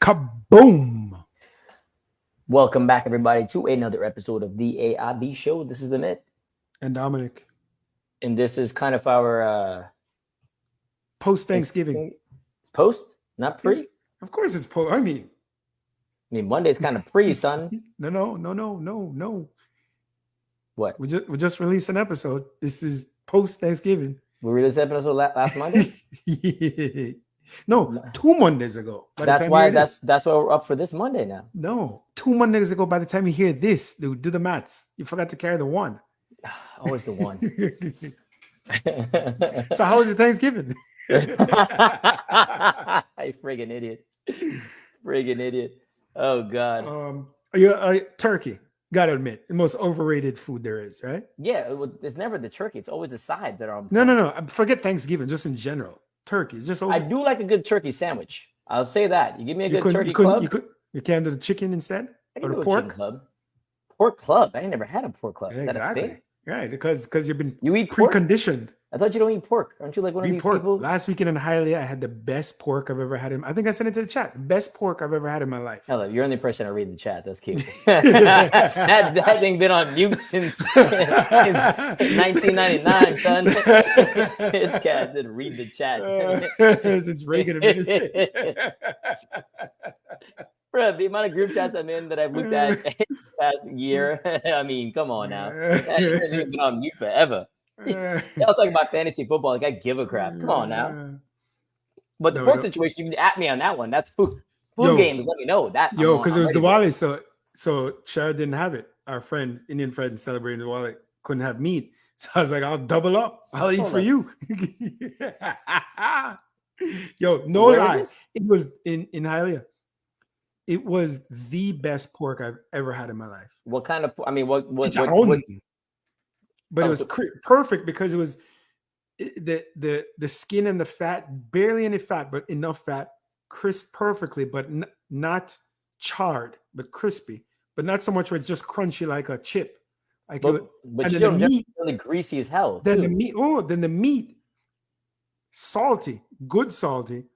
Kaboom! Welcome back, everybody, to another episode of the AIB Show. This is Amit, And Dominic, and this is kind of our post Thanksgiving. it's post, not pre. Of course, it's post. I mean, Monday's kind of pre, son. No. What? We just released an episode. This is post Thanksgiving. We released an episode last Monday. No, 2 Mondays ago. That's why we're up for this Monday now. No, 2 Mondays ago. By the time you hear this, do the maths. You forgot to carry the one. Always the one. So how was your Thanksgiving? You friggin' idiot. Oh God. Turkey. Gotta admit, the most overrated food there is, right? Yeah, it's never the turkey. It's always the sides that are on. No. Forget Thanksgiving. Just in general, turkey is just. I do like a good turkey sandwich. I'll say that. You give me a good turkey club. You can't do the chicken instead or the pork club. Pork club. I ain't never had a pork club. Yeah, is that exactly. a thing? Right, because you eat preconditioned. I thought you don't eat pork. Aren't you like one of these people? Last weekend in Hialeah, I had the best pork I've ever had. I think I sent it to the chat. Best pork I've ever had in my life. Hello, you're the only person I read the chat. That's cute. that thing been on mute since 1999, son. This cat didn't read the chat. Since Reagan administration. Bro, the amount of group chats I'm in that I've looked at the past year. I mean, come on now. That shit's been on mute forever. Y'all talking about fantasy football like I give a crap. Come on now. But the pork situation, you can at me on that one. That's food. Games, let me know that. Because it was Diwali, so Shara didn't have it. Our Indian friend celebrating Diwali, couldn't have meat. So I was like, I'll double up. I'll eat for you. Yo, no lie. It was in Hialeah. It was the best pork I've ever had in my life. What kind of? I mean, what but it was perfect because it was the skin and the fat, barely any fat, but enough fat, crisp perfectly, but not charred, but crispy, but not so much where it's just crunchy like a chip. Like but you don't just really greasy as hell. Then the meat, salty, good salty,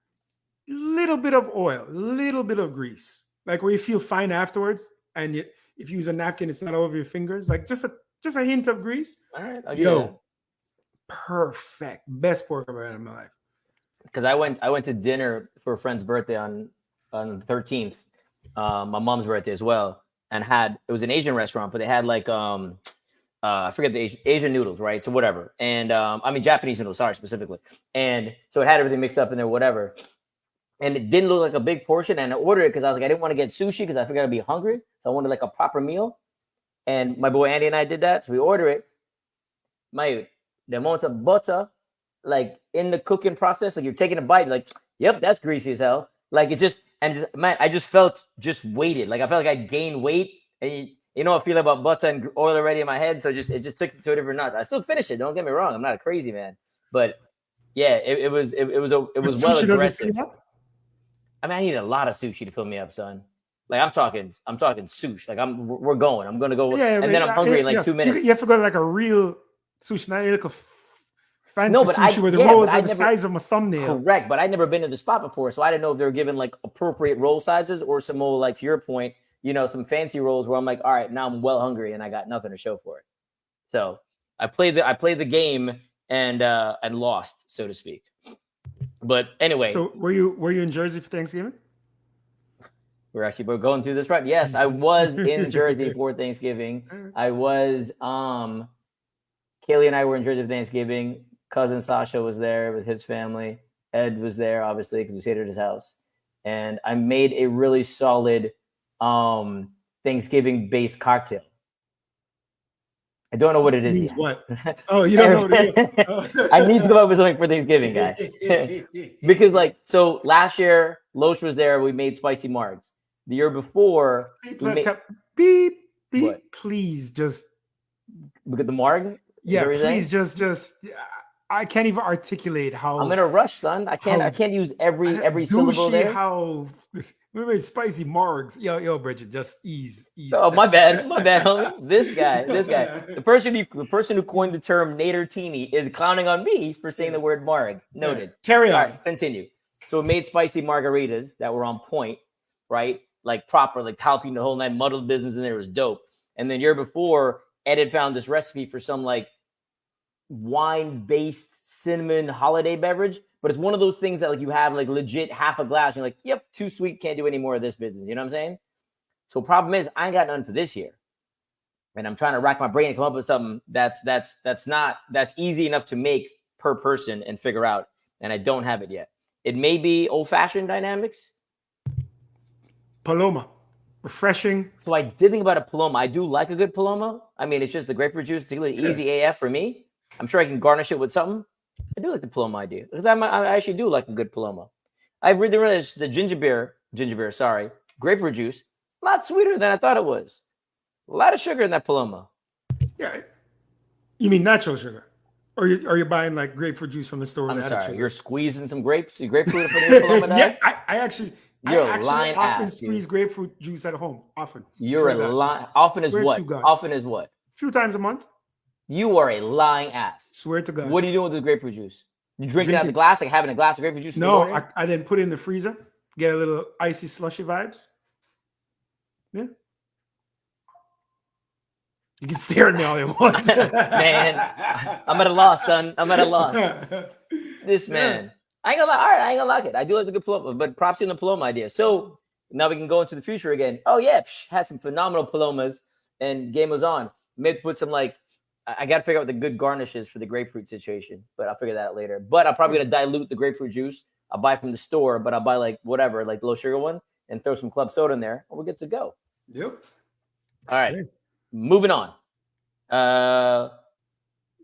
little bit of oil, little bit of grease, like where you feel fine afterwards, and if you use a napkin, it's not all over your fingers, like just a hint of grease. All right, perfect, best pork I've ever had in my life. Because I went to dinner for a friend's birthday on the 13th, my mom's birthday as well, and it was an Asian restaurant, but they had like I forget the Asian noodles, right? So whatever, and I mean Japanese noodles, sorry, specifically, and so it had everything mixed up in there, whatever. And it didn't look like a big portion, and I ordered it because I was like, I didn't want to get sushi because I figured I'd be hungry, so I wanted like a proper meal. And my boy Andy and I did that, so we order it. The amount of butter, like in the cooking process, like you're taking a bite, like, yep, that's greasy as hell. Like I just felt weighted. Like I felt like I gained weight, and you know I feel about butter and oil already in my head, so it just took it to a different notch. I still finished it. Don't get me wrong, I'm not a crazy man, but yeah, it was well aggressive. I mean, I need a lot of sushi to fill me up, son. Like I'm talking sushi. Like we're going. I'm gonna go, and then I'm hungry in like 2 minutes. You have to go to like a real sushi, not like a fancy sushi where the rolls are the size of my thumbnail. Correct, but I'd never been to the spot before, so I didn't know if they were given like appropriate roll sizes or some more, like to your point, some fancy rolls where I'm like, all right, now I'm well hungry and I got nothing to show for it. So I played the game and lost, so to speak. But anyway, so were you in Jersey for Thanksgiving? We're going through this right. Yes, I was in Jersey for Thanksgiving. I was Kaylee and I were in Jersey for Thanksgiving. Cousin Sasha was there with his family. Ed was there, obviously, because we stayed at his house. And I made a really solid Thanksgiving-based cocktail. I don't know what it is yet. What? Oh, you don't know. I need to come up with something for Thanksgiving, guys. Because so last year, Loesch was there. We made spicy margs. The year before, beep, please just look at the marg. Yeah, please just. I can't even articulate how. I'm in a rush, son. I can't use every syllable there. How we made spicy margs. Yo, Bridget, just ease. Oh, my bad, homie. This guy. The person who coined the term Nader-tini is clowning on me for saying the word marg. Noted. Carry on. Right, continue. So we made spicy margaritas that were on point. right? Like proper, like jalapeno, the whole nine, muddled business in there was dope. And then the year before, Ed had found this recipe for some like wine-based cinnamon holiday beverage, but it's one of those things that like you have like legit half a glass, and you're like, yep, too sweet, can't do any more of this business. You know what I'm saying? So problem is, I ain't got none for this year, and I'm trying to rack my brain and come up with something that's easy enough to make per person and figure out, and I don't have it yet. It may be old-fashioned dynamics. Paloma, refreshing. So I did think about a Paloma. I do like a good Paloma. I mean, it's just the grapefruit juice, particularly easy AF for me. I'm sure I can garnish it with something. I do like the Paloma idea because I actually do like a good Paloma. I really realized the grapefruit juice, a lot sweeter than I thought it was. A lot of sugar in that Paloma. Yeah, you mean natural sugar, or you're buying like grapefruit juice from the store? I'm sorry, you're squeezing some grapefruit to put in your Paloma. Yeah, I actually. You're I a lying often ass. Squeeze grapefruit juice at home. Often. You're a lying. Often is what? Often is what? A few times a month. You are a lying ass. Swear to God. What are you doing with the grapefruit juice? You drinking out of the glass, like having a glass of grapefruit juice? No, I then put it in the freezer. Get a little icy slushy vibes. Yeah. You can stare at me all you want. Man, I'm at a loss, son. I'm at a loss. This man. I ain't gonna lie. All right, I ain't gonna like it. I do like the good Paloma, but props in the Paloma idea. So now we can go into the future again. Oh yeah, had some phenomenal Palomas, and game was on. Maybe put some like, I got to figure out the good garnishes for the grapefruit situation, but I'll figure that out later. But I'm probably gonna dilute the grapefruit juice. I'll buy from the store, but I'll buy like whatever, like the low sugar one, and throw some club soda in there, and we're good to go. Yep. All right, moving on.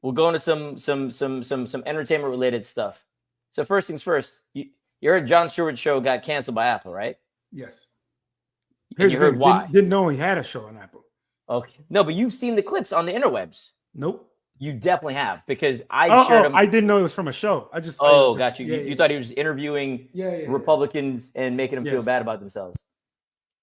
We'll go into some entertainment related stuff. So first things first, you heard Jon Stewart's show got canceled by Apple, right? Yes. And you heard why? Didn't know he had a show on Apple. Okay. No, but you've seen the clips on the interwebs. Nope. You definitely have, because I shared them. I didn't know it was from a show. Got you. You thought he was just interviewing Republicans and making them feel bad about themselves.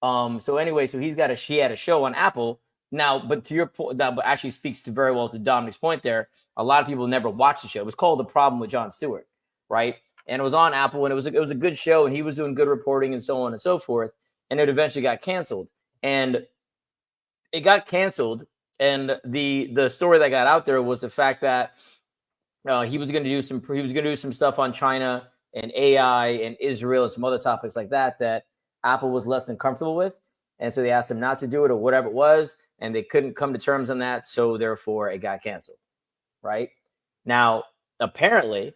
So anyway, so he had a show on Apple now, but to your point, that actually speaks to very well to Dominic's point there. A lot of people never watched the show. It was called The Problem with Jon Stewart. Right. And it was on Apple, and it was a good show, and he was doing good reporting and so on and so forth. And it eventually got canceled. And it got canceled. And the story that got out there was the fact that he was going to do some stuff on China and AI and Israel and some other topics like that Apple was less than comfortable with. And so they asked him not to do it or whatever it was, and they couldn't come to terms on that. So therefore it got canceled. Right. Now, apparently,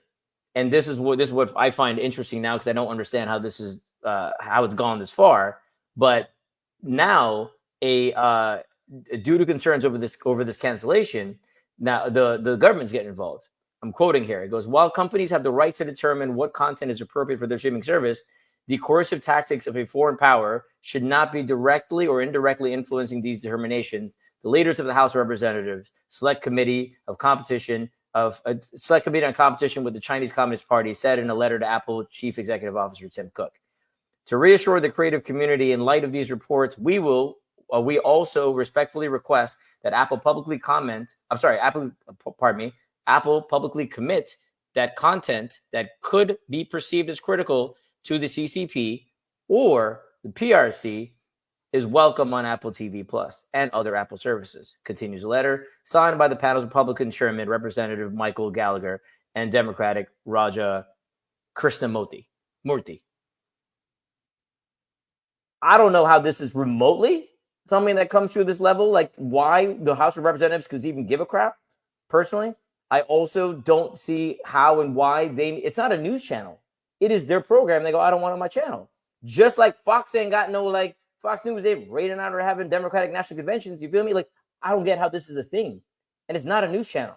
and this is what I find interesting now, because I don't understand how this is how it's gone this far. But now, due to concerns over this cancellation, now the government's getting involved. I'm quoting here. It goes, while companies have the right to determine what content is appropriate for their streaming service, the coercive tactics of a foreign power should not be directly or indirectly influencing these determinations. The leaders of the House of Representatives Select Committee on Competition with the Chinese Communist Party said in a letter to Apple Chief Executive Officer Tim Cook. To reassure the creative community in light of these reports, we also respectfully request that Apple publicly commit that content that could be perceived as critical to the CCP or the PRC is welcome on Apple TV Plus and other Apple services. Continues the letter, signed by the panel's Republican Chairman, Representative Michael Gallagher, and Democratic Raja Krishnamurti. I don't know how this is remotely something that comes through this level, like why the House of Representatives could even give a crap. Personally, I also don't see how and why it's not a news channel. It is their program. They go, I don't want it on my channel. Just like Fox ain't got no, like, Fox News, they're raiding out or having Democratic National Conventions. You feel me? Like, I don't get how this is a thing. And it's not a news channel.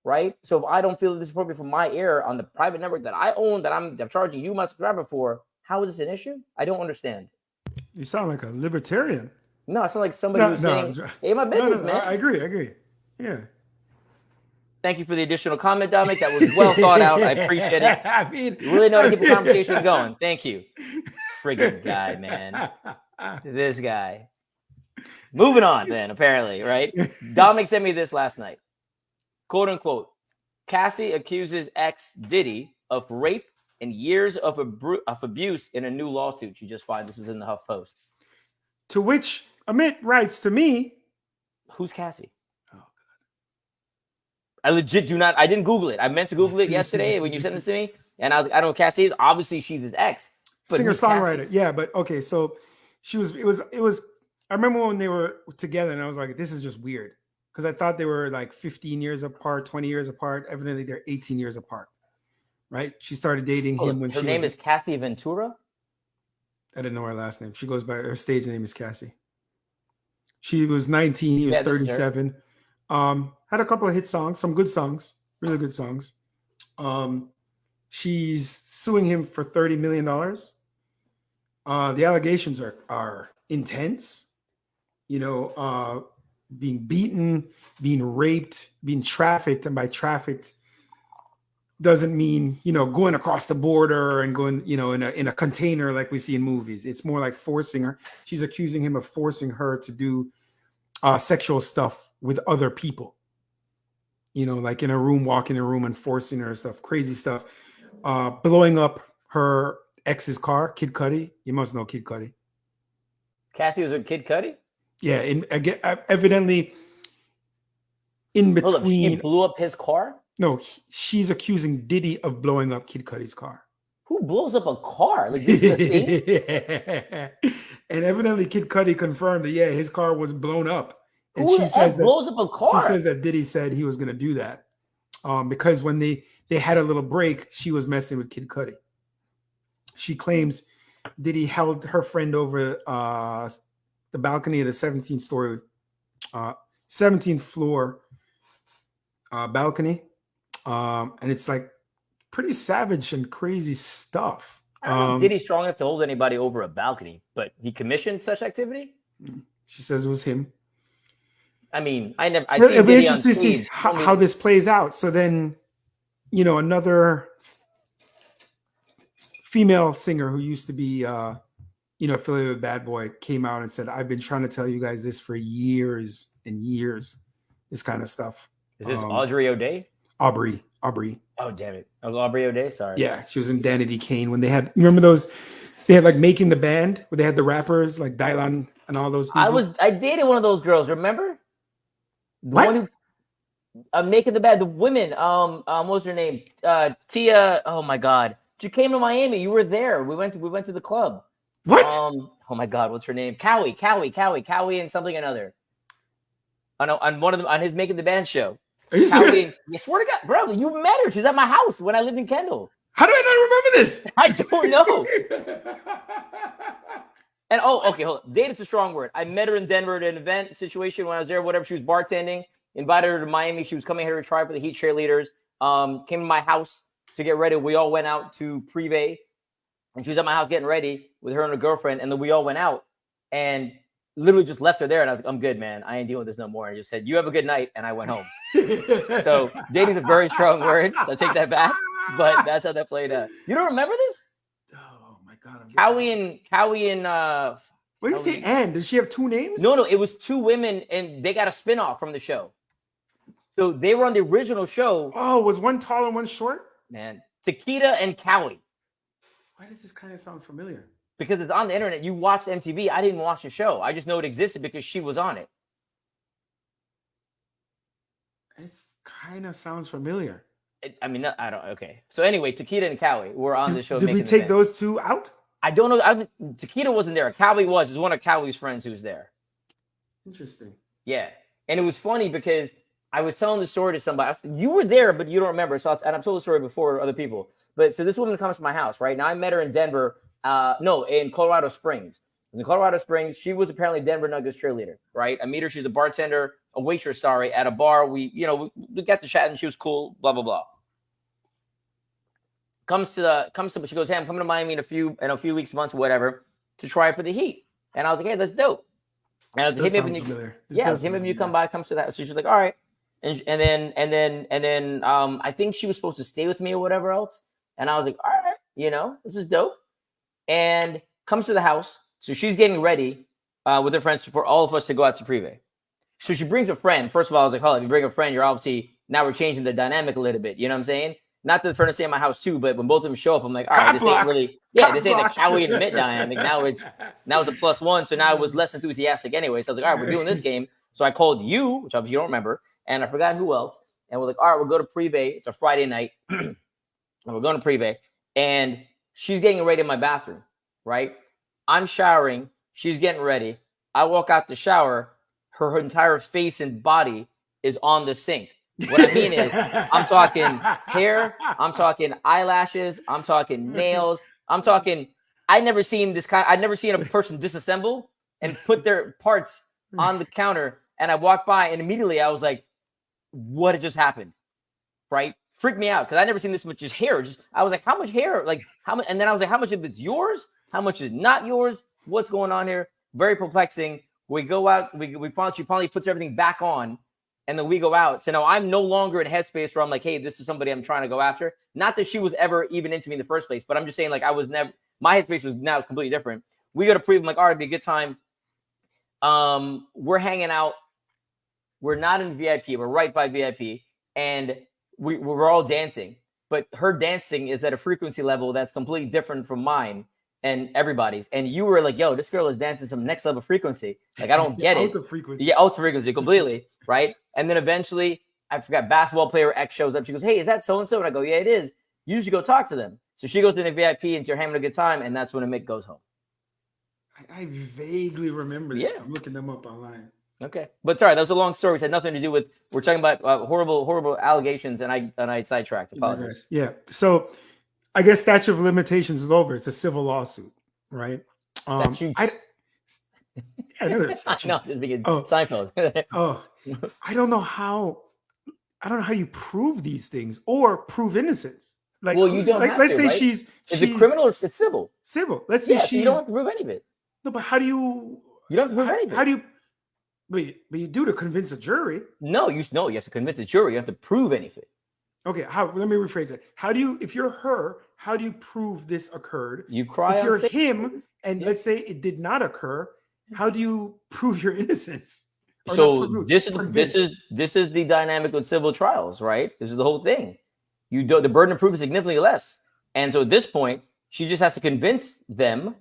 Right? So if I don't feel that this is appropriate for my air on the private network that I own, that I'm charging you, my subscriber, for, how is this an issue? I don't understand. You sound like a libertarian. No, I sound like somebody who's saying, hey, my business, man. I agree. Yeah. Thank you for the additional comment, Dominic. That was well thought out. I appreciate it. I mean, you really know how to keep the conversation going. Thank you. Friggin' guy, man. This guy. Moving on then, apparently, right? Dominic sent me this last night. Quote unquote, Cassie accuses ex Diddy of rape and years of abuse in a new lawsuit. She just filed. This was in the HuffPost. To which Amit writes to me, "Who's Cassie?" Oh God! I legit do not. I didn't Google it. I meant to Google it yesterday when you sent this to me, and I was like, I don't know who Cassie is. Obviously, she's his ex. Singer songwriter. Yeah, but okay. So she was. It was. I remember when they were together, and I was like, this is just weird because I thought they were like 15 years apart, 20 years apart. Evidently, they're 18 years apart. Right? She started dating him when her name is Cassie Ventura. I didn't know her last name. She goes by her stage name is Cassie. She was 19. He was 37. Had a couple of hit songs, some good songs, really good songs. She's suing him for $30 million. The allegations are intense. Being beaten, being raped, being trafficked, and by trafficked doesn't mean going across the border and going in a container like we see in movies. It's more like forcing her. She's accusing him of forcing her to do sexual stuff with other people. Like in a room, walking in a room and forcing her stuff, crazy stuff. Blowing up her ex's car, Kid Cudi. You must know Kid Cudi. Cassie was with Kid Cudi? Yeah, evidently in between. Hold up, she blew up his car? No, she's accusing Diddy of blowing up Kid Cudi's car. Who blows up a car? Like, this is a thing? And evidently Kid Cudi confirmed that, his car was blown up. And Who blows up a car? She says that Diddy said he was going to do that because when they had a little break, she was messing with Kid Cudi. She claims Diddy held her friend over the balcony of the 17th floor balcony. And it's like pretty savage and crazy stuff. I don't know Diddy's strong enough to hold anybody over a balcony, but he commissioned such activity? She says it was him. I mean, I see Diddy on stage. See how this plays out. So then, another female singer who used to be, affiliated with Bad Boy came out and said, I've been trying to tell you guys this for years and years, this kind of stuff. Is this Audrey O'Day? Aubrey. Oh, damn it. Oh, Aubrey O'Day, sorry. Yeah, she was in Danity Kane when they had, remember those, they had like Making the Band where they had the rappers like Dylan and all those people. I dated one of those girls, remember? What? Making the Band, the women, what was her name? Tia, oh my God. She came to Miami. You were there. We went to the club. What? Oh my God, what's her name? Cowie and something another. On one of them, on his Making the Band show. Are you serious? I swear to God, bro, you met her. She's at my house when I lived in Kendall. How do I not remember this? I don't know. And okay, hold on. Dated's a strong word. I met her in Denver at an event situation when I was there, whatever. She was bartending. Invited her to Miami. She was coming here to try for the Heat cheerleaders. Came to my house to get ready. We all went out to Privé. And she was at my house getting ready with her and her girlfriend. And then we all went out and literally just left her there. And I was like, I'm good, man. I ain't dealing with this no more. And I just said, you have a good night. And I went home. So dating's a very strong word. So I take that back. But that's how that played out. You don't remember this? Oh my God. Cowie and what did you say? Anne? Did she have two names? No, it was two women and they got a spinoff from the show. So they were on the original show. Oh, was one tall and one short? Man, Takeda and Cowie. Why does this kind of sound familiar? Because it's on the internet. You watched MTV. I didn't watch the show. I just know it existed because she was on it. It kind of sounds familiar. I don't. Okay. So anyway, Takeda and Cowie were on the show. Did we take those two out? I don't know. Takeda wasn't there. Cowie was. It's one of Cowie's friends who was there. Interesting. Yeah. And it was funny because I was telling the story to somebody. You were there, but you don't remember. So and I've told the story before to other people. But so this woman comes to my house, right? Now I met her in Denver. In Colorado Springs. In Colorado Springs, she was apparently Denver Nuggets cheerleader, right? I meet her. She's a bartender, a waitress, at a bar. We got to chat and she was cool, blah, blah, blah. She goes, hey, I'm coming to Miami in a few weeks, months, whatever, to try for the Heat. And I was like, hey, that's dope. And I was like, hey, maybe you come by, comes to that. So she's like, all right. And then I think she was supposed to stay with me or whatever else. And I was like, all right, this is dope. And comes to the house. So she's getting ready with her friends for all of us to go out to Privé. So she brings a friend. First of all, I was like, hold on, if you bring a friend, you're obviously, now we're changing the dynamic a little bit. You know what I'm saying? not that the furnace stay in my house too, but when both of them show up, I'm like, all right, this ain't really, this ain't a Cowie and Mitt dynamic. Now it's a +1, so now it was less enthusiastic anyway. So I was like, all right, we're doing this game. So I called you, which obviously you don't remember, and I forgot who else. And we're like, all right, we'll go to Privé. It's a Friday night, and we're going to Privé, and she's getting ready in my bathroom, right? I'm showering. She's getting ready. I walk out the shower. Her entire face and body is on the sink. What I mean is, I'm talking hair, I'm talking eyelashes, I'm talking nails, I'm talking. I've never seen a person disassemble and put their parts on the counter. And I walked by, and immediately I was like, "What had just happened?" Right? Freaked me out because I never seen this much hair. I was like, "How much hair? Like how much?" And then I was like, "How much of it's yours? How much is not yours? What's going on here?" Very perplexing. We go out. She finally puts everything back on. And then we go out. So now I'm no longer in a headspace where I'm like, hey, this is somebody I'm trying to go after. Not that she was ever even into me in the first place, but I'm just saying, like, I was never, my headspace was now completely different. We go to Privé. I'm like, all right, it'd be a good time. We're hanging out. We're not in VIP. We're right by VIP. And we're all dancing. But her dancing is at a frequency level that's completely different from mine and everybody's. And you were like, yo, this girl is dancing some next level frequency. Like, I don't get it. Ultra frequency. Yeah, ultra frequency completely. Right. And then eventually, I forgot, basketball player X shows up. She goes, hey, is that so-and-so? And I go, yeah, it is. You should go talk to them. So she goes to the VIP and you're having a good time. And that's when Amit goes home. I vaguely remember this. Yeah. I'm looking them up online. Okay. But sorry, that was a long story. It had nothing to do with, we're talking about horrible allegations. And I sidetracked. Apologies. Yeah. So I guess statute of limitations is over. It's a civil lawsuit, right? I know that's Seinfeld. I don't know how you prove these things or prove innocence. Like, well, you don't. Let's say right? she's it criminal or it's civil? Civil. Let's say you don't have to prove any of it. No, but how do you? You don't have to prove any of it. How do you? But you do to convince a jury. No, you have to convince a jury. You have to prove anything. Okay, let me rephrase it. How do you, if you're her, how do you prove this occurred? You cry. If you're him, and let's say it did not occur, how do you prove your innocence? So this is the dynamic with civil trials, right? This is the whole thing. The burden of proof is significantly less, and so at this point, she just has to convince them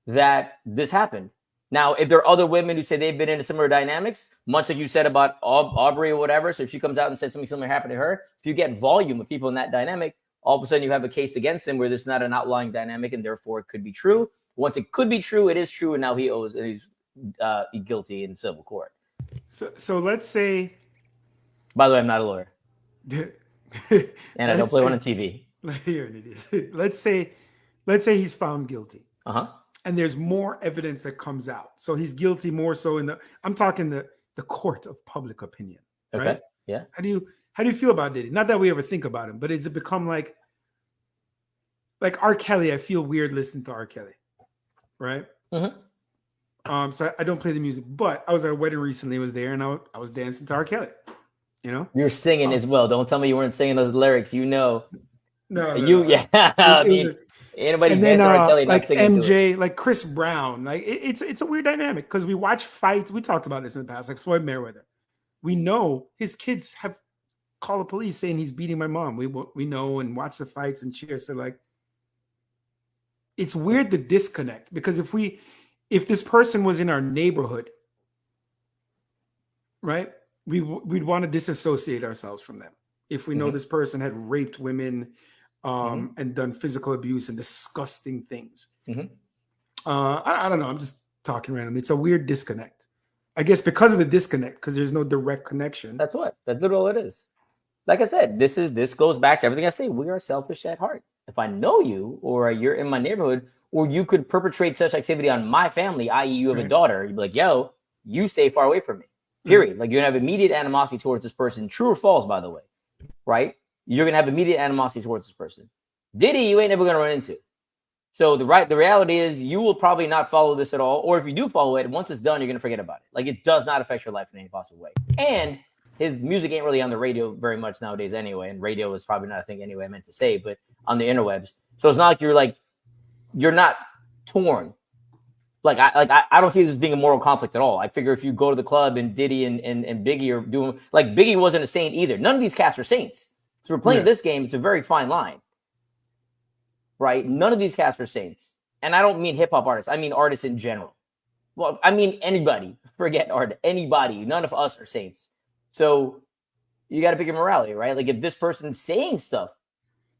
that this happened. Now, if there are other women who say they've been in similar dynamics, much like you said about Aubrey or whatever, so if she comes out and says something similar happened to her, if you get volume of people in that dynamic, all of a sudden you have a case against him where there's not an outlying dynamic, and therefore it could be true. Once it could be true, it is true, and now he's guilty in civil court. So let's say. By the way, I'm not a lawyer, and I don't play one on TV. Here it is. Let's say he's found guilty. And there's more evidence that comes out. So he's guilty more so I'm talking the court of public opinion. Right? Okay. Yeah. How do you feel about Diddy? Not that we ever think about him, but has it become like R. Kelly? I feel weird listening to R. Kelly. Right. Mm-hmm. So I don't play the music, but I was at a wedding recently. I was there and I was dancing to R. Kelly. You know? You're singing as well. Don't tell me you weren't singing those lyrics. You know. No. Yeah. Anybody and then Kelly, like MJ, like Chris Brown, like it's a weird dynamic because we watch fights. We talked about this in the past, like Floyd Mayweather. We know his kids have called the police saying he's beating my mom. We know and watch the fights and cheer. So like, it's weird the disconnect because if this person was in our neighborhood, right, we'd want to disassociate ourselves from them. If we know this person had raped women. And done physical abuse and disgusting things. I don't know. I'm just talking random. It's a weird disconnect. I guess because of the disconnect, because there's no direct connection. That's literally all it is. Like I said, this goes back to everything I say. We are selfish at heart. If I know you or you're in my neighborhood or you could perpetrate such activity on my family, i.e. you have a daughter, you'd be like, yo, you stay far away from me. Period. Like you're gonna have immediate animosity towards this person. True or false, by the way. Right? You're going to have immediate animosity towards this person. Diddy, you ain't never going to run into. So the reality is you will probably not follow this at all. Or if you do follow it, once it's done, you're going to forget about it. Like it does not affect your life in any possible way. And his music ain't really on the radio very much nowadays anyway. And radio is probably not a thing anyway I meant to say, but on the interwebs. So it's not like you're not torn. I don't see this as being a moral conflict at all. I figure if you go to the club and Diddy and Biggie are doing, like Biggie wasn't a saint either. None of these cats are saints. So we're playing this game. It's a very fine line, right? None of these cats are saints. And I don't mean hip hop artists. I mean artists in general. Well, I mean anybody. Forget art. Anybody. None of us are saints. So you got to pick your morality, right? Like if this person's saying stuff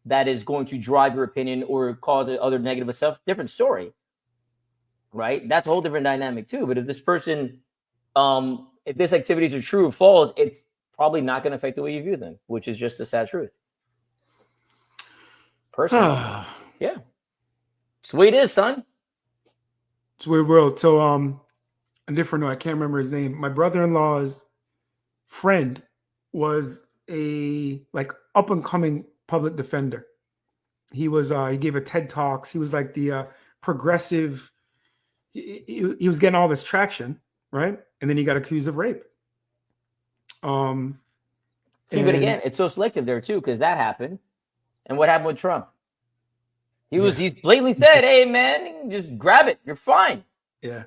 that is going to drive your opinion or cause other negative stuff, different story, right? That's a whole different dynamic too. But if this person, if this activities are true or false, it's probably not going to affect the way you view them, which is just the sad truth. Personally, yeah. It's the way it is, son. It's a weird world. So, a different note, I can't remember his name. My brother-in-law's friend was a like up and coming public defender. He was he gave a TED Talks. He was like the progressive. He was getting all this traction, right? And then he got accused of rape. See, but again, it's so selective there too, because that happened. And what happened with Trump? He blatantly said, "Hey man, just grab it. You're fine." Yeah.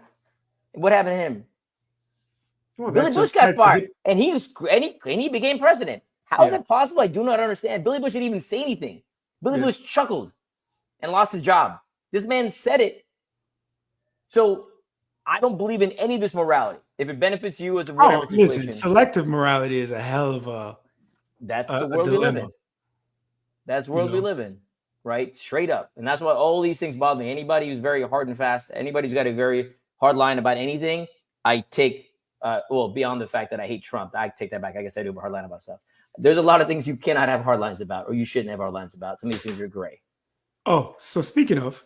What happened to him? Well, Billy Bush got fired, and he became president. How is that possible? I do not understand. Billy Bush didn't even say anything. Billy Bush chuckled and lost his job. This man said it. So I don't believe in any of this morality. If it benefits you as a whatever situation. Listen, selective morality is a hell of a. That's the world we live in. That's the world we live in, right? Straight up, and that's why all these things bother me. Anybody who's very hard and fast, anybody who's got a very hard line about anything, I take. Well, beyond the fact that I hate Trump, I take that back. I guess I do have a hard line about stuff. There's a lot of things you cannot have hard lines about, or you shouldn't have hard lines about. Some of these things are gray. Oh, so speaking of,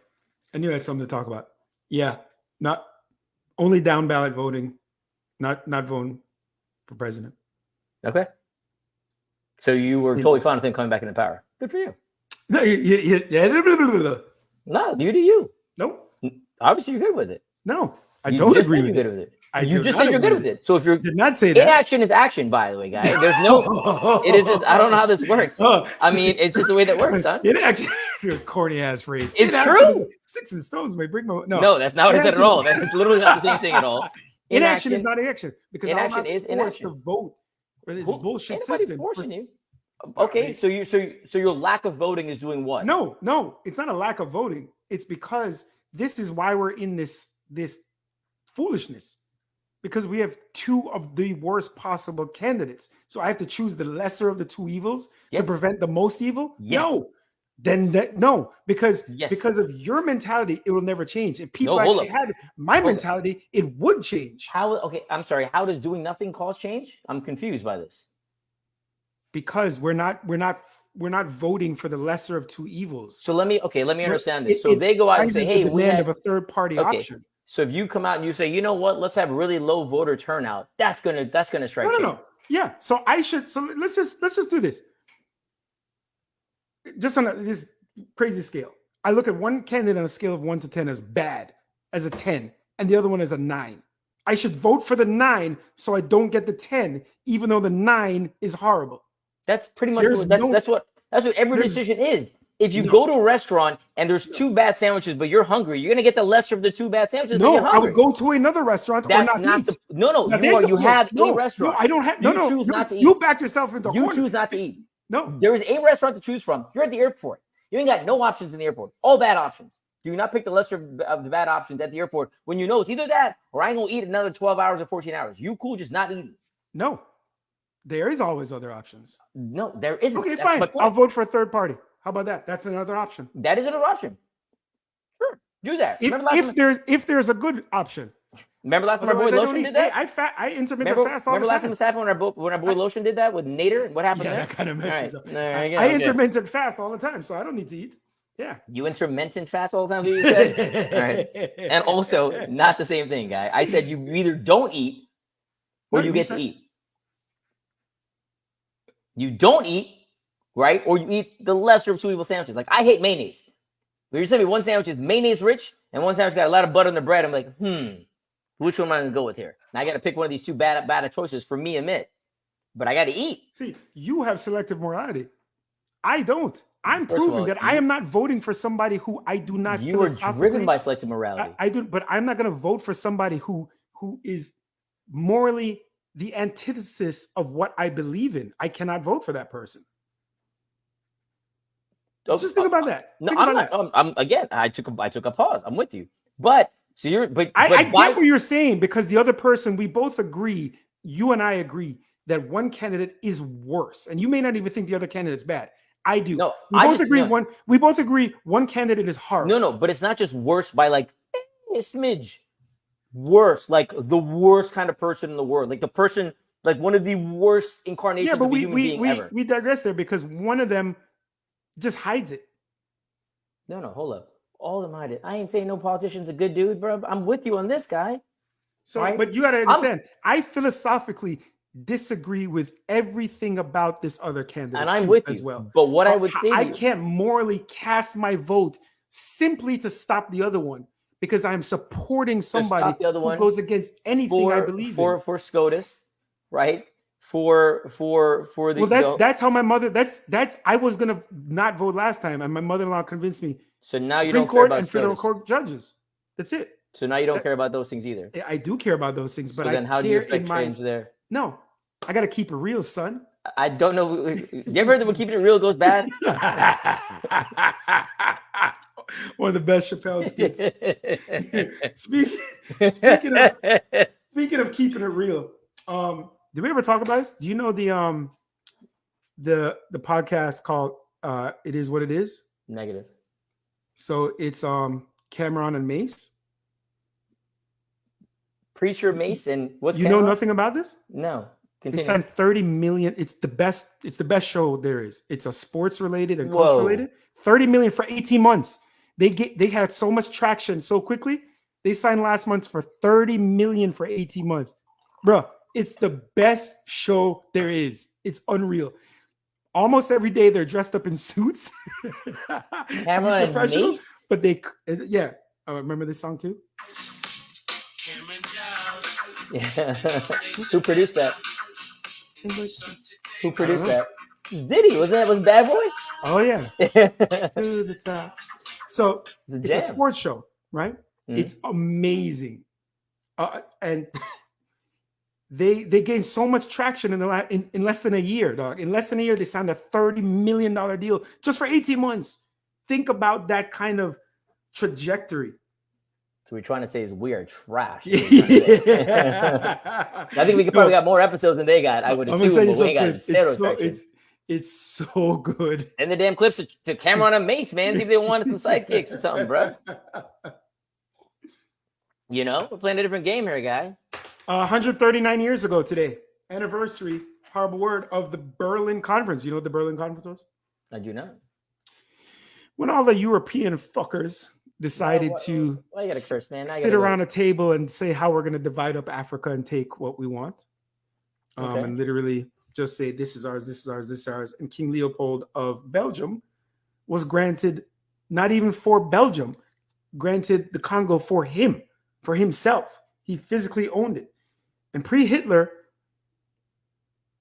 I knew I had something to talk about. Yeah, not only down ballot voting, not voting for president. Okay. So you were totally fine with him coming back into power. Good for you. No, No, you do you. Nope. Obviously, you're good with it. No, I don't agree with it. You just said you're good with it. So if you're did not say that. Inaction is action, by the way, guys. There's no. It is just. I don't know how this works. I mean, it's just the way that works, son. Inaction, corny ass phrase. It's true. Sticks and stones may bring no. No, that's not what I said at all. That's literally not the same thing at all. Inaction is not inaction because inaction is forced to vote. It's bullshit system. Forcing you. Okay, so your lack of voting is doing what? No, it's not a lack of voting. It's because this is why we're in this foolishness. Because we have two of the worst possible candidates. So I have to choose the lesser of the two evils to prevent the most evil? Yes. No. No, because of your mentality, it will never change. If people actually had my mentality, it would change. I'm sorry. How does doing nothing cause change? I'm confused by this. Because we're not voting for the lesser of two evils. So let me understand this. So they go out and say, "Hey, we have a third party option." So if you come out and you say, "You know what? Let's have really low voter turnout," that's gonna strike. No. Yeah. So let's just do this. Just on this crazy scale, I look at one candidate on a scale of 1 to 10 as bad, as a 10, and the other one as a 9. I should vote for the 9 so I don't get the 10, even though the 9 is horrible. That's pretty much that's what every decision is. If you go to a restaurant and there's 2 bad sandwiches, but you're hungry, you're gonna get the lesser of the 2 bad sandwiches. No, I would go to another restaurant or not eat. You have a restaurant. No, I don't have. You choose not to eat. You back yourself into. You choose not to eat. No, there is a restaurant to choose from. You're at the airport. You ain't got no options in the airport. All bad options. Do not pick the lesser of the bad options at the airport when you know it's either that or I ain't gonna eat another 12 hours or 14 hours. You cool just not eating. No, there is always other options. No, there isn't. Okay, fine. I'll vote for a third party. How about that? That's another option. That is another option. Sure, do that. If there's a good option. Remember last time our boy Lotion did that? I intermittent fast all the time. Remember last time this happened when our boy Lotion did that with Nader? What happened there? That kind of messed up. I intermittent fast all the time, so I don't need to eat. Yeah. You intermittent fast all the time, you said? All right. And also, not the same thing, guy. I said you either don't eat or you get to eat. You don't eat, right? Or you eat the lesser of 2 evil sandwiches. Like, I hate mayonnaise. But you're telling me one sandwich is mayonnaise rich and one sandwich got a lot of butter on the bread. I'm like, which one am I going to go with here? And I got to pick one of these 2 bad choices for me, admit. But I got to eat. See, you have selective morality. I don't. I'm proving that I am not voting for somebody who I do not. You are driven by selective morality. I do, but I'm not going to vote for somebody who is morally the antithesis of what I believe in. I cannot vote for that person. Just think about that. No, think I'm about not. that. I'm again. I took a pause. I'm with you, but so you're. But I why? get what you're saying because the other person, we both agree. You and I agree that one candidate is worse, and you may not even think the other candidate's bad. I do. No, We I both just agree no, we both agree one candidate is horrible. no. But it's not just worse by like a smidge. Worse, like the worst kind of person in the world, like the person, like one of the worst incarnations Yeah, but of a human being ever. we digress there because one of them just hides it. No, hold up. All of them hide it. I ain't saying no politician's a good dude, bro. I'm with you on this guy. So, right? but you got to understand, I philosophically disagree with everything about this other candidate, and I'm with as you. well. But what I would say, I can't morally cast my vote simply to stop the other one because I'm supporting somebody who goes against anything I believe in. For SCOTUS, right? For the that's how my mother. That's I was gonna not vote last time, and my mother-in-law convinced me. So now you Supreme don't Court care about and SCOTUS. federal court judges. That's it. So now you don't care about those things either. I do care about those things, but so then how do you affect change there? No, I got to keep it real, son. I don't know. You ever heard that when keeping it real goes bad? One of the best Chappelle skits. Speaking of keeping it real, did we ever talk about this? Do you know the podcast called "It Is What It Is"? Negative. So it's Cam'ron and Mase. Preacher Mase and what's you know nothing about this? No. Continue. They signed 30 million. It's the best show there is. It's a sports related and culture related. 30 million for 18 months. They had so much traction so quickly. They signed last month for 30 million for 18 months. Bro, it's the best show there is. It's unreal. Almost every day they're dressed up in suits. Cam'ron and Mase? But they remember this song too? Yeah. Who produced that? Who produced that? Diddy. Was Bad Boy? Oh yeah. To the top. So it's a sports show, right? Mm-hmm. It's amazing. And they gained so much traction in less than a year, dog. In less than a year, they signed a $30 million deal just for 18 months. Think about that kind of trajectory. So we're trying to say is we are trash. I think we could probably got more episodes than they got. I would assume, but we ain't got zero traction. It's so good. And the damn clips to Cam'ron and Mase, man. See if they wanted some sidekicks or something, bro. You know, we're playing a different game here, guy. 139 years ago today, anniversary, horrible word, of the Berlin Conference. You know what the Berlin Conference was? I do not. When all the European fuckers decided to sit around a table and say how we're going to divide up Africa and take what we want. And literally just say, this is ours, this is ours, this is ours. And King Leopold of Belgium was granted, not even for Belgium, granted the Congo for himself. He physically owned it. And pre-Hitler,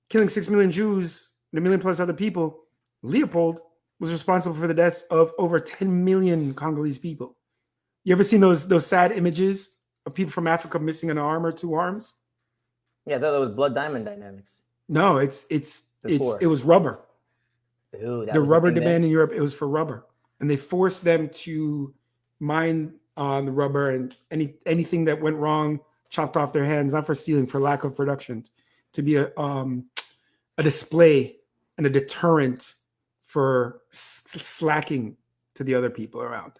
killing 6 million Jews and 1 million plus other people, Leopold was responsible for the deaths of over 10 million Congolese people. You ever seen those sad images of people from Africa missing an arm or 2 arms? Yeah, I thought that was Blood Diamond Dynamics. No, it was rubber. Ooh, the rubber demand in Europe, it was for rubber. And they forced them to mine on the rubber, and anything that went wrong, chopped off their hands, not for stealing, for lack of production, to be a display and a deterrent for slacking to the other people around.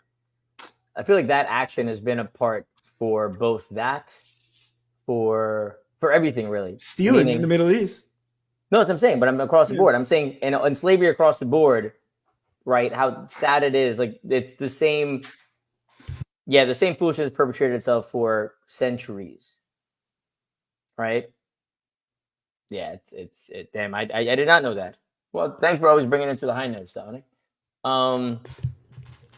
I feel like that action has been a part for both that, for everything really. Stealing in the Middle East. No, that's what I'm saying, but I'm across the board. I'm saying in slavery across the board, right? How sad it is. Like it's the same. Yeah, the same foolishness perpetrated itself for centuries. Right? Yeah, it's damn. I did not know that. Well, thanks for always bringing it to the high notes, Dominic.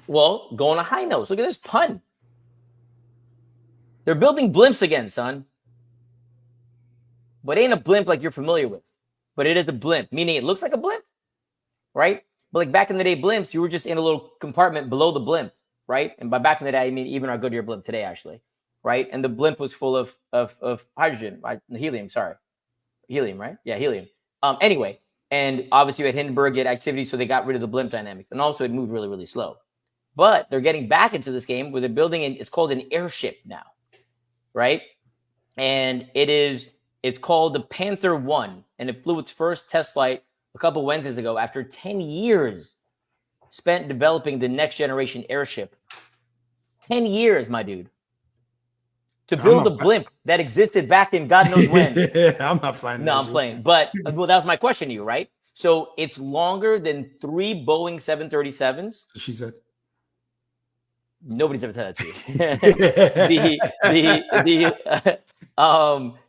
Well, going to high notes. Look at this pun. They're building blimps again, son. But it ain't a blimp like you're familiar with. But it is a blimp, meaning it looks like a blimp, right? But like back in the day, blimps, you were just in a little compartment below the blimp, right? And by back in the day, I mean even our Goodyear blimp today, actually, right? And the blimp was full of hydrogen, helium, right? Yeah, helium. Anyway, And obviously, you had Hindenburg get activity, so they got rid of the blimp dynamic. And also, it moved really, really slow. But they're getting back into this game where they're building it's called an airship now, right? And it's called the Panther 1, and it flew its first test flight a couple Wednesdays ago after 10 years spent developing the next generation airship. 10 years, my dude. To build a blimp that existed back in God knows when. I'm not flying. No, I'm playing. But well, that was my question to you, right? So it's longer than 3 Boeing 737s. So she said. Nobody's ever said that to you.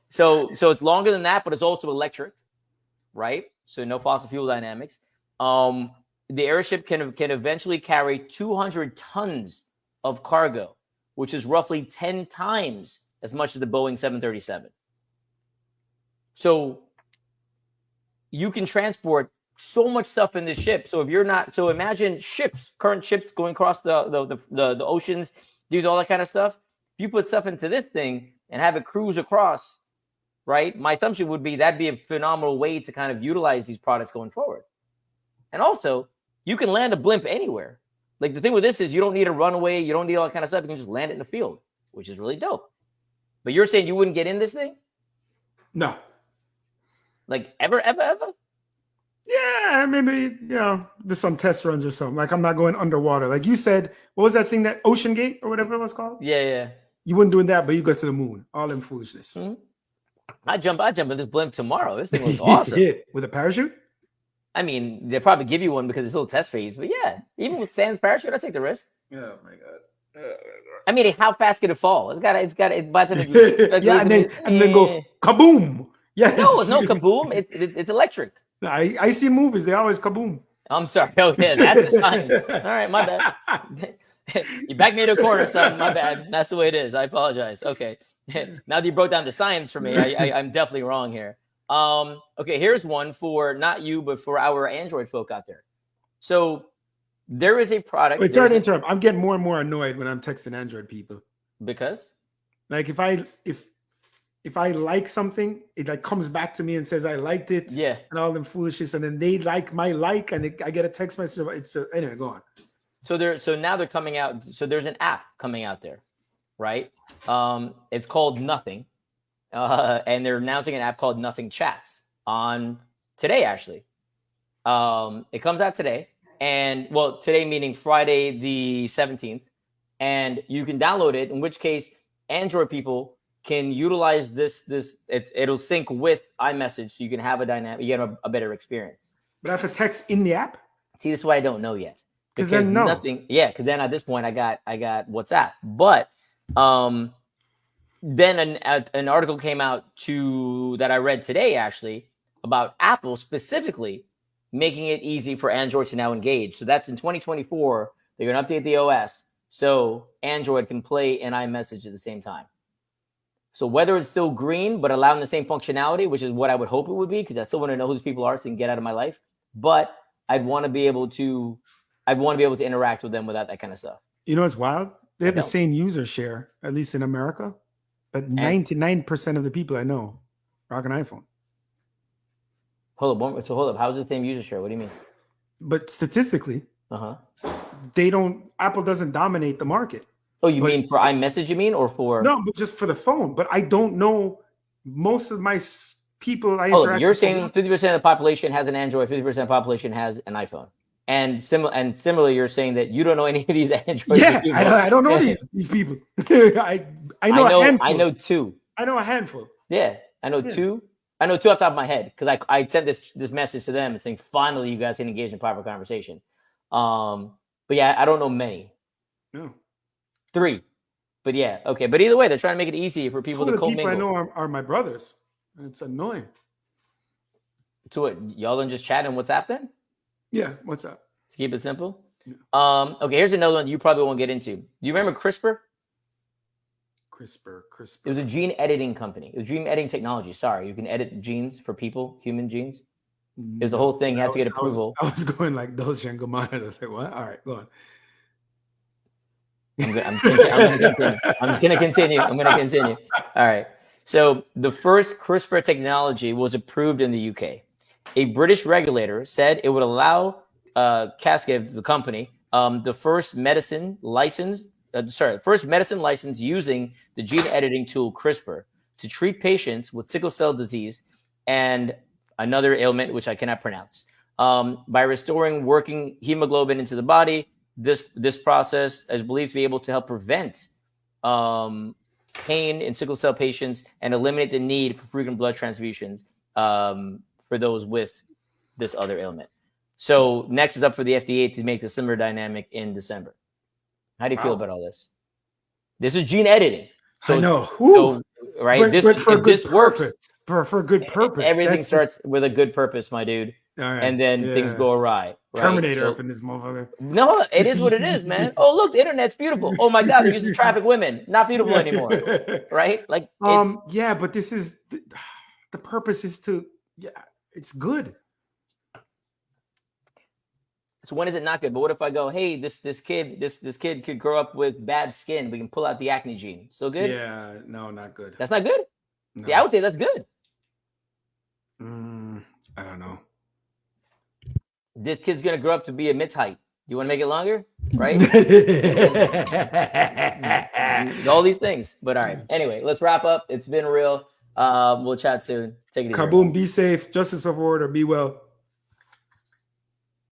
So it's longer than that, but it's also electric, right? So no fossil fuel dynamics. The airship can eventually carry 200 tons of cargo, which is roughly 10 times as much as the Boeing 737. So you can transport so much stuff in this ship. So if you're not, so imagine current ships going across the oceans, do all that kind of stuff. If you put stuff into this thing and have it cruise across, right? My assumption would be that'd be a phenomenal way to kind of utilize these products going forward. And also, you can land a blimp anywhere. Like the thing with this is you don't need a runway, you don't need all that kind of stuff. You can just land it in the field, which is really dope. But you're saying you wouldn't get in this thing? No. Like ever? Yeah, maybe, there's some test runs or something. Like I'm not going underwater. Like you said, what was that thing, that Ocean Gate or whatever it was called? Yeah. You wouldn't do that, but you go to the moon. All them foolishness. Mm-hmm. I jump in this blimp tomorrow. This thing was awesome. With a parachute? I mean, they'll probably give you one because it's still a test phase. But yeah, even with sans parachute, I take the risk. Oh my god. I mean, how fast could it fall? It's got by the yeah, and then go kaboom. Yes. No, it's no kaboom. It's electric. I see movies. They always kaboom. I'm sorry. Oh yeah, that's the science. All right, my bad. You backed me to a corner, son. My bad. That's the way it is. I apologize. Okay. Now that you broke down the science for me, I'm definitely wrong here. Okay, here's one for not you, but for our Android folk out there. So there is a product. Wait, sorry to interrupt. I'm getting more and more annoyed when I'm texting Android people. Because? Like if I like something, it like comes back to me and says I liked it. Yeah. And all them foolishness, and then they like my like, and I get a text message. It's just, anyway, go on. So now they're coming out. So there's an app coming out there, right? It's called Nothing. And they're announcing an app called Nothing Chats on today, actually. It comes out today. And well, today meaning Friday the 17th. And you can download it, in which case Android people can utilize this. It'll sync with iMessage, so you can have you get a better experience. But I have to text in the app? See, this is what I don't know yet. Because then no. Nothing. Yeah, because then at this point I got WhatsApp. But then an article came out that I read today actually about Apple specifically making it easy for Android to now engage. So that's in 2024. They're going to update the OS so Android can play and iMessage at the same time. So whether it's still green but allowing the same functionality, which is what I would hope it would be, because I still want to know who these people are so I can get out of my life. But I'd want to be able to interact with them without that kind of stuff. You know what's wild? They have the same user share, at least in America. But 99% of the people I know rock an iPhone. Hold up. How's the same user share? What do you mean? But statistically, Apple doesn't dominate the market. Oh, you mean for iMessage, you mean, or for? No, but just for the phone. But I don't know most of my people I interact with. You're saying 50% of the population has an Android, 50% of the population has an iPhone. And similarly, you're saying that you don't know any of these Android people. Yeah, I don't know these people. I know a handful. I know two. I know a handful. Yeah, I know two. I know two off the top of my head because I sent this message to them and saying, finally, you guys can engage in proper conversation. But yeah, I don't know many. No. 3. But yeah, okay. But either way, they're trying to make it easy for people to commingle. People I know are my brothers. And it's annoying. So what, y'all don't just chat on WhatsApp then? Yeah, what's up? To keep it simple. Yeah. Okay, here's another one you probably won't get into. Do you remember CRISPR? CRISPR. It was a gene editing company. It was gene editing technology. Sorry, you can edit genes for people, human genes. It was a whole thing. You have to get approval. I was going like Dolce and Gabbana. I was like, what? All right, go on. I'm just going to continue. All right. So the first CRISPR technology was approved in the UK. a British regulator said it would allow Cassie, the company, the first medicine license using the gene editing tool CRISPR to treat patients with sickle cell disease and another ailment which I cannot pronounce. By restoring working hemoglobin into the body, this process is believed to be able to help prevent pain in sickle cell patients and eliminate the need for frequent blood transfusions for those with this other ailment. So next is up for the FDA to make the similar dynamic in December. How do you feel about all this? This is gene editing. So I know. So, right? But for a good works. For a good purpose. Everything starts with a good purpose, my dude. Right, and then things go awry. Right? Terminator up in this motherfucker. No, it is what it is, man. Oh, look, the internet's beautiful. Oh my God, they're using traffic women. Not beautiful anymore. Right? Like yeah, but this is the purpose is to it's good. So when is it not good? But what if I go, hey, this kid could grow up with bad skin. We can pull out the acne gene. So good? Yeah, no, not good. That's not good? No. See, I would say that's good. I don't know. This kid's gonna grow up to be a Mitt's height. You want to make it longer, right? All these things. But all right. Anyway, let's wrap up. It's been real. We'll chat soon. Take it easy. Kaboom. Be safe. Justice of order. Be well.